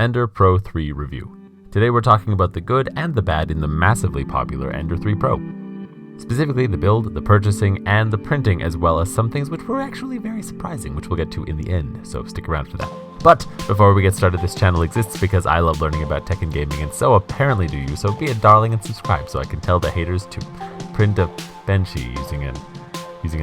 Ender Pro 3 review. Today we're talking about the good and the bad in the massively popular Ender 3 Pro. Specifically the build, the purchasing, and the printing, as well as some things which were actually very surprising, which we'll get to in the end, so stick around for that. But before we get started, this channel exists because I love learning about tech and gaming, and so apparently do you, so be a darling and subscribe so I can tell the haters to print a benchy using an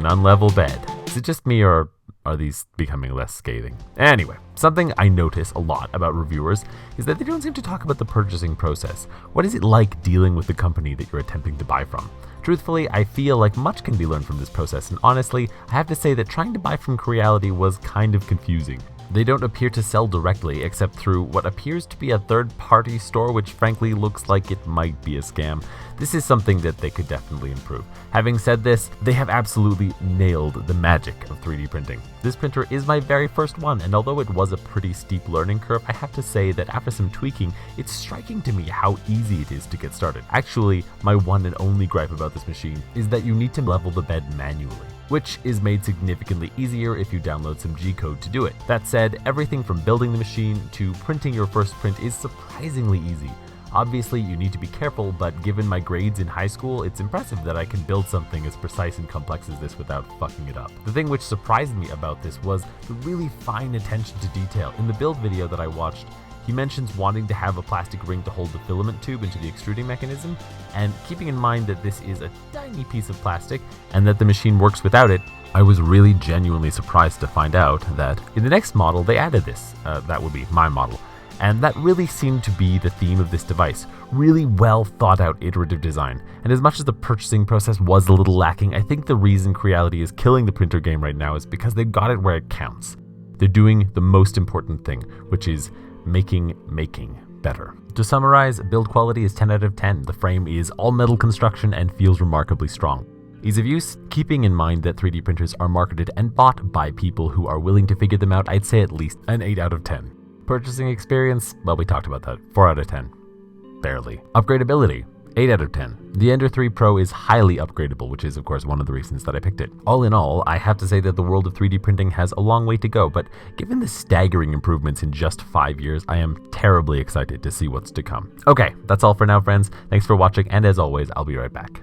unlevel bed. Is it just me, or are these becoming less scathing? Anyway, something I notice a lot about reviewers is that they don't seem to talk about the purchasing process. What is it like dealing with the company that you're attempting to buy from? Truthfully, I feel like much can be learned from this process, and honestly, I have to say that trying to buy from Charities was kind of confusing. They don't appear to sell directly except through what appears to be a third-party store, which frankly looks like it might be a scam. This is something that they could definitely improve. Having said this, they have absolutely nailed the magic of 3D printing. This printer is my very first one, and although it was a pretty steep learning curve, I have to say that after some tweaking, it's striking to me how easy it is to get started. Actually, my one and only gripe about this machine is that you need to level the bed manually, which is made significantly easier if you download some G-code to do it. That said, everything from building the machine to printing your first print is surprisingly easy. Obviously, you need to be careful, but given my grades in high school, it's impressive that I can build something as precise and complex as this without fucking it up. The thing which surprised me about this was the really fine attention to detail. In the build video that I watched, he mentions wanting to have a plastic ring to hold the filament tube into the extruding mechanism, and keeping in mind that this is a tiny piece of plastic and that the machine works without it, I was really genuinely surprised to find out that in the next model they added this. That would be my model. And that really seemed to be the theme of this device. Really well thought out iterative design. And as much as the purchasing process was a little lacking, I think the reason Creality is killing the printer game right now is because they got it where it counts. They're doing the most important thing, which is making better. To summarize, build quality is 10 out of 10. The frame is all metal construction and feels remarkably strong. Ease of use, keeping in mind that 3D printers are marketed and bought by people who are willing to figure them out, I'd say at least an 8 out of 10. Purchasing experience, well, we talked about that. 4 out of 10. Barely. Upgradability, 8 out of 10. The Ender 3 Pro is highly upgradable, which is of course one of the reasons that I picked it. All in all, I have to say that the world of 3D printing has a long way to go, but given the staggering improvements in just 5 years, I am terribly excited to see what's to come. Okay, that's all for now, friends. Thanks for watching, and as always, I'll be right back.